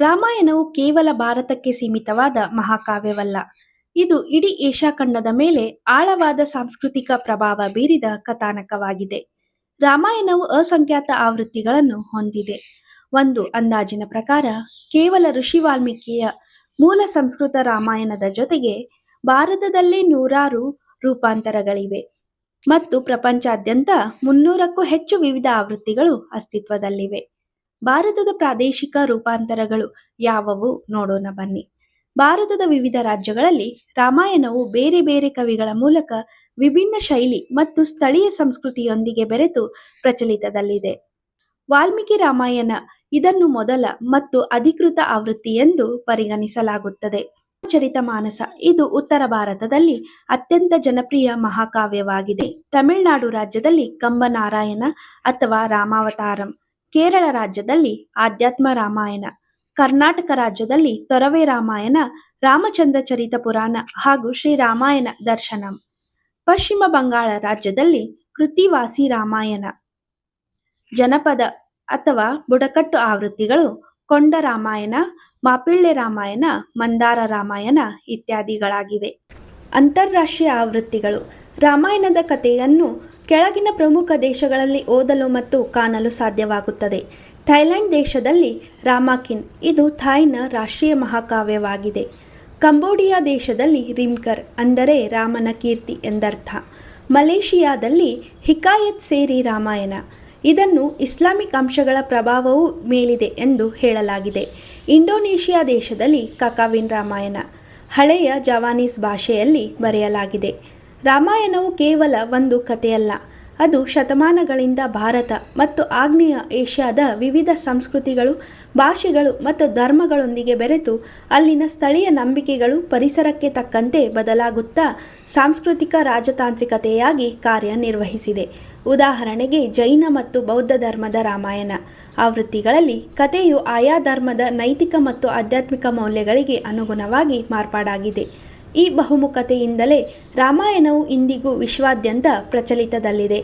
ರಾಮಾಯಣವು ಕೇವಲ ಭಾರತಕ್ಕೆ ಸೀಮಿತವಾದ ಮಹಾಕಾವ್ಯವಲ್ಲ. ಇದು ಇಡೀ ಏಷ್ಯಾ ಖಂಡದ ಮೇಲೆ ಆಳವಾದ ಸಾಂಸ್ಕೃತಿಕ ಪ್ರಭಾವ ಬೀರಿದ ಕಥಾನಕವಾಗಿದೆ. ರಾಮಾಯಣವು ಅಸಂಖ್ಯಾತ ಆವೃತ್ತಿಗಳನ್ನು ಹೊಂದಿದೆ. ಒಂದು ಅಂದಾಜಿನ ಪ್ರಕಾರ ಕೇವಲ ಋಷಿ ವಾಲ್ಮೀಕಿಯ ಮೂಲ ಸಂಸ್ಕೃತ ರಾಮಾಯಣದ ಜೊತೆಗೆ ಭಾರತದಲ್ಲಿ ನೂರಾರು ರೂಪಾಂತರಗಳಿವೆ ಮತ್ತು ಪ್ರಪಂಚಾದ್ಯಂತ 300ಕ್ಕೂ ಹೆಚ್ಚು ವಿವಿಧ ಆವೃತ್ತಿಗಳು ಅಸ್ತಿತ್ವದಲ್ಲಿವೆ. ಭಾರತದ ಪ್ರಾದೇಶಿಕ ರೂಪಾಂತರಗಳು ಯಾವುವು ನೋಡೋಣ ಬನ್ನಿ. ಭಾರತದ ವಿವಿಧ ರಾಜ್ಯಗಳಲ್ಲಿ ರಾಮಾಯಣವು ಬೇರೆ ಬೇರೆ ಕವಿಗಳ ಮೂಲಕ ವಿಭಿನ್ನ ಶೈಲಿ ಮತ್ತು ಸ್ಥಳೀಯ ಸಂಸ್ಕೃತಿಯೊಂದಿಗೆ ಬೆರೆತು ಪ್ರಚಲಿತದಲ್ಲಿದೆ. ವಾಲ್ಮೀಕಿ ರಾಮಾಯಣ ಇದನ್ನು ಮೊದಲ ಮತ್ತು ಅಧಿಕೃತ ಆವೃತ್ತಿ ಎಂದು ಪರಿಗಣಿಸಲಾಗುತ್ತದೆ. ಚರಿತಮಾನಸ ಇದು ಉತ್ತರ ಭಾರತದಲ್ಲಿ ಅತ್ಯಂತ ಜನಪ್ರಿಯ ಮಹಾಕಾವ್ಯವಾಗಿದೆ. ತಮಿಳುನಾಡು ರಾಜ್ಯದಲ್ಲಿ ಕಂಬನಾರಾಯಣ ಅಥವಾ ರಾಮಾವತಾರಂ, ಕೇರಳ ರಾಜ್ಯದಲ್ಲಿ ಆಧ್ಯಾತ್ಮ ರಾಮಾಯಣ, ಕರ್ನಾಟಕ ರಾಜ್ಯದಲ್ಲಿ ತೊರವೆ ರಾಮಾಯಣ, ರಾಮಚಂದ್ರ ಚರಿತ ಪುರಾಣ ಹಾಗೂ ಶ್ರೀರಾಮಾಯಣ ದರ್ಶನಂ, ಪಶ್ಚಿಮ ಬಂಗಾಳ ರಾಜ್ಯದಲ್ಲಿ ಕೃತ್ತಿವಾಸಿ ರಾಮಾಯಣ, ಜನಪದ ಅಥವಾ ಬುಡಕಟ್ಟು ಆವೃತ್ತಿಗಳು ಕೊಂಡ ರಾಮಾಯಣ, ಮಾಪಿಳ್ಳೆ ರಾಮಾಯಣ, ಮಂದಾರ ರಾಮಾಯಣ ಇತ್ಯಾದಿಗಳಾಗಿವೆ. ಅಂತಾರಾಷ್ಟ್ರೀಯ ಆವೃತ್ತಿಗಳು ರಾಮಾಯಣದ ಕಥೆಯನ್ನು ಕೆಳಗಿನ ಪ್ರಮುಖ ದೇಶಗಳಲ್ಲಿ ಓದಲು ಮತ್ತು ಕಾಣಲು ಸಾಧ್ಯವಾಗುತ್ತದೆ. ಥೈಲ್ಯಾಂಡ್ ದೇಶದಲ್ಲಿ ರಾಮಾಕಿನ್ ಇದು ಥಾಯ್ನ ರಾಷ್ಟ್ರೀಯ ಮಹಾಕಾವ್ಯವಾಗಿದೆ. ಕಂಬೋಡಿಯಾ ದೇಶದಲ್ಲಿ ರಿಮ್ಕರ್ ಅಂದರೆ ರಾಮನ ಕೀರ್ತಿ ಎಂದರ್ಥ. ಮಲೇಷಿಯಾದಲ್ಲಿ ಹಿಕಾಯತ್ ಸೇರಿ ರಾಮಾಯಣ ಇದನ್ನು ಇಸ್ಲಾಮಿಕ್ ಅಂಶಗಳ ಪ್ರಭಾವವೂ ಮೇಲಿದೆ ಎಂದು ಹೇಳಲಾಗಿದೆ. ಇಂಡೋನೇಷಿಯಾ ದೇಶದಲ್ಲಿ ಕಕಾವಿನ್ ರಾಮಾಯಣ ಹಳೆಯ ಜವಾನೀಸ್ ಭಾಷೆಯಲ್ಲಿ ಬರೆಯಲಾಗಿದೆ. ರಾಮಾಯಣವು ಕೇವಲ ಒಂದು ಕಥೆಯಲ್ಲ, ಅದು ಶತಮಾನಗಳಿಂದ ಭಾರತ ಮತ್ತು ಆಗ್ನೇಯ ಏಷ್ಯಾದ ವಿವಿಧ ಸಂಸ್ಕೃತಿಗಳು, ಭಾಷೆಗಳು ಮತ್ತು ಧರ್ಮಗಳೊಂದಿಗೆ ಬೆರೆತು ಅಲ್ಲಿನ ಸ್ಥಳೀಯ ನಂಬಿಕೆಗಳು ಪರಿಸರಕ್ಕೆ ತಕ್ಕಂತೆ ಬದಲಾಗುತ್ತಾ ಸಾಂಸ್ಕೃತಿಕ ರಾಜತಾಂತ್ರಿಕತೆಯಾಗಿ ಕಾರ್ಯನಿರ್ವಹಿಸಿದೆ. ಉದಾಹರಣೆಗೆ ಜೈನ ಮತ್ತು ಬೌದ್ಧ ಧರ್ಮದ ರಾಮಾಯಣ ಆವೃತ್ತಿಗಳಲ್ಲಿ ಕಥೆಯು ಆಯಾ ಧರ್ಮದ ನೈತಿಕ ಮತ್ತು ಆಧ್ಯಾತ್ಮಿಕ ಮೌಲ್ಯಗಳಿಗೆ ಅನುಗುಣವಾಗಿ ಮಾರ್ಪಾಡಾಗಿದೆ. ಈ ಬಹುಮುಖತೆಯಿಂದಲೇ ರಾಮಾಯಣವು ಇಂದಿಗೂ ವಿಶ್ವಾದ್ಯಂತ ಪ್ರಚಲಿತದಲ್ಲಿದೆ.